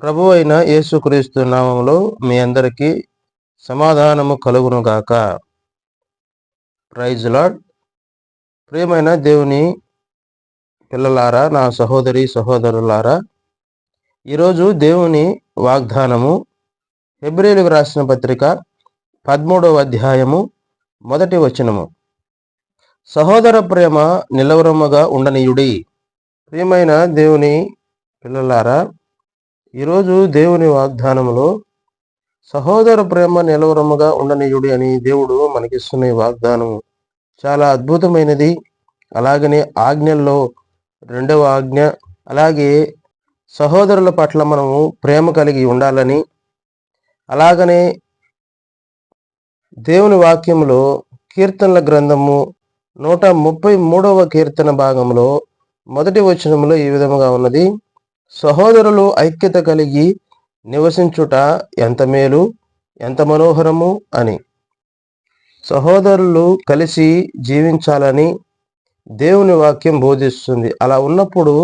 ప్రభు అయిన యేసుక్రీస్తు నామములో మీ అందరికీ సమాధానము కలుగునుగాక. Praise Lord. ప్రియమైన దేవుని పిల్లలారా, నా సహోదరి సహోదరులారా, ఈరోజు దేవుని వాగ్దానము హెబ్రీయులకు రాసిన పత్రిక 13వ అధ్యాయము 1వ వచనము. సహోదర ప్రేమ నిలవరముగా ఉండనీయుడి. ప్రియమైన దేవుని పిల్లలారా, ఈరోజు దేవుని వాగ్దానములో సహోదర ప్రేమ నిలవరముగా ఉండనీయుడి అని దేవుడు మనకిస్తున్న ఈ వాగ్దానము చాలా అద్భుతమైనది. అలాగనే ఆజ్ఞల్లో రెండవ ఆజ్ఞ, అలాగే సహోదరుల పట్ల మనము ప్రేమ కలిగి ఉండాలని, అలాగనే దేవుని వాక్యములో కీర్తనల గ్రంథము 133వ కీర్తన భాగంలో 1వ వచనములో ఈ విధముగా ఉన్నది: సహోదరులు ఐక్యత కలిగి నివసించుట ఎంత మేలు, ఎంత మనోహరము అని. సహోదరులు కలిసి జీవించాలని దేవుని వాక్యం బోధిస్తుంది. అలా ఉన్నప్పుడు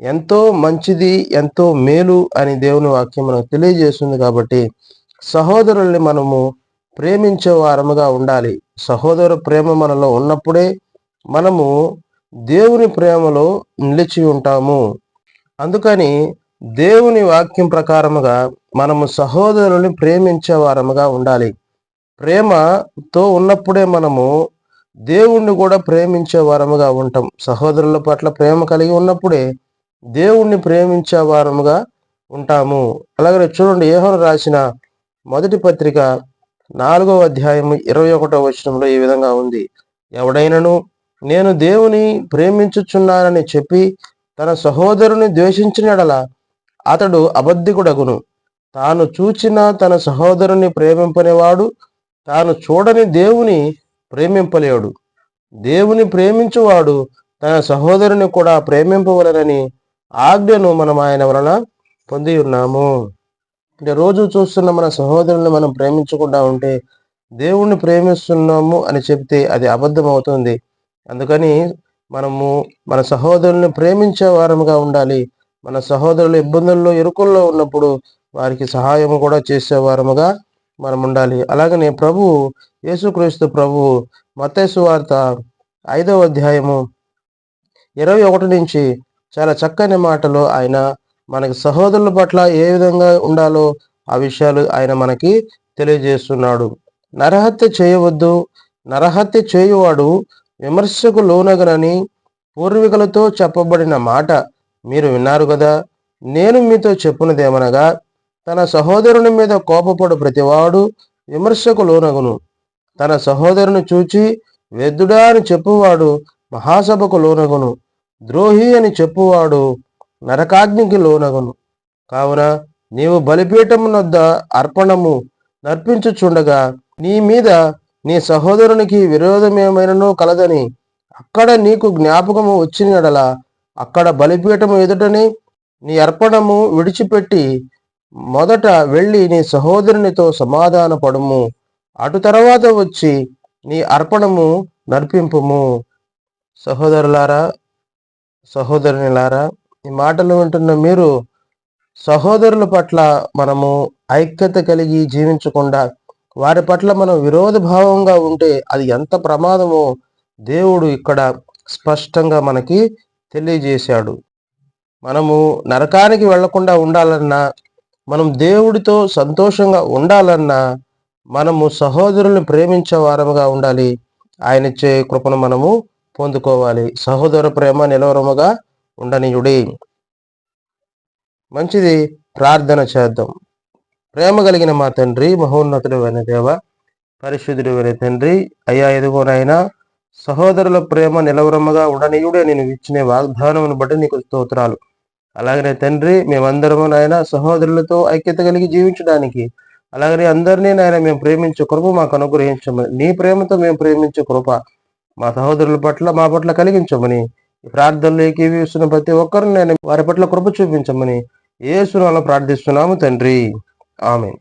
ఎంతో మంచిది, ఎంతో మేలు అని దేవుని వాక్యం మనకు తెలియజేస్తుంది. కాబట్టి సహోదరుల్ని మనము ప్రేమించే వారముగా ఉండాలి. సహోదర ప్రేమ మనలో ఉన్నప్పుడే మనము దేవుని ప్రేమలో నిలిచి ఉంటాము. అందుకని దేవుని వాక్యం ప్రకారముగా మనము సహోదరుని ప్రేమించే వారముగా ఉండాలి. ప్రేమతో ఉన్నప్పుడే మనము దేవుణ్ణి కూడా ప్రేమించే వారముగా ఉంటాం. సహోదరుల పట్ల ప్రేమ కలిగి ఉన్నప్పుడే దేవుణ్ణి ప్రేమించే వారముగా ఉంటాము. అలాగే చూడండి, యోహాను రాసిన మొదటి పత్రిక 4వ అధ్యాయము 21వ వచనంలో ఈ విధంగా ఉంది: ఎవడైనను నేను దేవుని ప్రేమించుచున్నానని చెప్పి తన సహోదరుని ద్వేషించిన యెడల అతడు అబద్ధికుడగును. తాను చూచిన తన సహోదరుని ప్రేమింపనివాడు తాను చూడని దేవుని ప్రేమింపలేడు. దేవుని ప్రేమించువాడు తన సహోదరుని కూడా ప్రేమింపవలెనని ఆజ్ఞను మనం ఆయన వలన పొంది ఉన్నాము. అంటే రోజు చూస్తున్న మన సహోదరుని మనం ప్రేమించకుండా ఉంటే దేవుణ్ణి ప్రేమిస్తున్నాము అని చెప్తే అది అబద్ధం అవుతుంది. అందుకని మనము మన సహోదరుల్ని ప్రేమించే వారముగా ఉండాలి. మన సహోదరులు ఇబ్బందుల్లో, ఇరుకుల్లో ఉన్నప్పుడు వారికి సహాయము కూడా చేసేవారముగా మనం ఉండాలి. అలాగనే యేసుక్రీస్తు ప్రభువు మత్తయి సువార్త 5వ అధ్యాయము 21 నుంచి చాలా చక్కని మాటలు ఆయన మనకి సహోదరుల పట్ల ఏ విధంగా ఉండాలో ఆ విషయాలు ఆయన మనకి తెలియజేస్తున్నాడు. నరహత్య చేయవద్దు, నరహత్య చేయువాడు విమర్శకు లోనగనని పూర్వీకులతో చెప్పబడిన మాట మీరు విన్నారు కదా. నేను మీతో చెప్పునదేమనగా, తన సహోదరుని మీద కోపపడు ప్రతివాడు విమర్శకు లోనగును. తన సహోదరుని చూచి వ్యర్థుడా అని చెప్పువాడు మహాసభకు లోనగును. ద్రోహి అని చెప్పువాడు నరకాగ్నికి లోనగును. కావున నీవు బలిపీఠమునొద్ద అర్పణము నర్పించుచుండగా నీ మీద నీ సహోదరునికి విరోధమేమైనను కలదని అక్కడ నీకు జ్ఞాపకము వచ్చిన యెడల అక్కడ బలిపీఠము ఎదుటనే నీ అర్పణము విడిచిపెట్టి మొదట వెళ్ళి నీ సహోదరునితో సమాధాన పడుము. అటు తర్వాత వచ్చి నీ అర్పణము నర్పింపుము. సహోదరులారా, సహోదరునిలారా, ఈ మాటలు వింటున్న మీరు సహోదరుల పట్ల మనము ఐక్యత కలిగి జీవించకుండా వారి పట్ల మనం విరోధ భావంగా ఉంటే అది ఎంత ప్రమాదమో దేవుడు ఇక్కడ స్పష్టంగా మనకి తెలియజేశాడు. మనము నరకానికి వెళ్లకుండా ఉండాలన్నా, మనం దేవుడితో సంతోషంగా ఉండాలన్నా మనము సహోదరుల్ని ప్రేమించే వారముగా ఉండాలి. ఆయనిచ్చే కృపను మనము పొందుకోవాలి. సహోదర ప్రేమ నిలవరముగా ఉండనీయుడి. మంచిది, ప్రార్థన చేద్దాం. ప్రేమ కలిగిన మా తండ్రి, మహోన్నతుడు అయిన దేవ, పరిశుద్ధుడు అయిన తండ్రి, అయ్యా ఎదుగోనైనా సహోదరుల ప్రేమ నిలవరముగా ఉండనీయుడే నేను ఇచ్చిన వాగ్దానమును బట్టి నీకు స్తోత్రాలు. అలాగనే తండ్రి, మేమందరము నాయన సహోదరులతో ఐక్యత కలిగి జీవించడానికి, అలాగనే అందరినీ నాయన మేము ప్రేమించే కృప మాకు అనుగ్రహించమని, నీ ప్రేమతో మేము ప్రేమించే కృప మా సహోదరుల పట్ల మా పట్ల కలిగించమని, ఈ ప్రార్థనలు ఏకీవిస్తున్న ప్రతి ఒక్కరిని నేను వారి పట్ల కృప చూపించమని యేసు నామములో ప్రార్థిస్తున్నాము తండ్రి. ఆమేన్.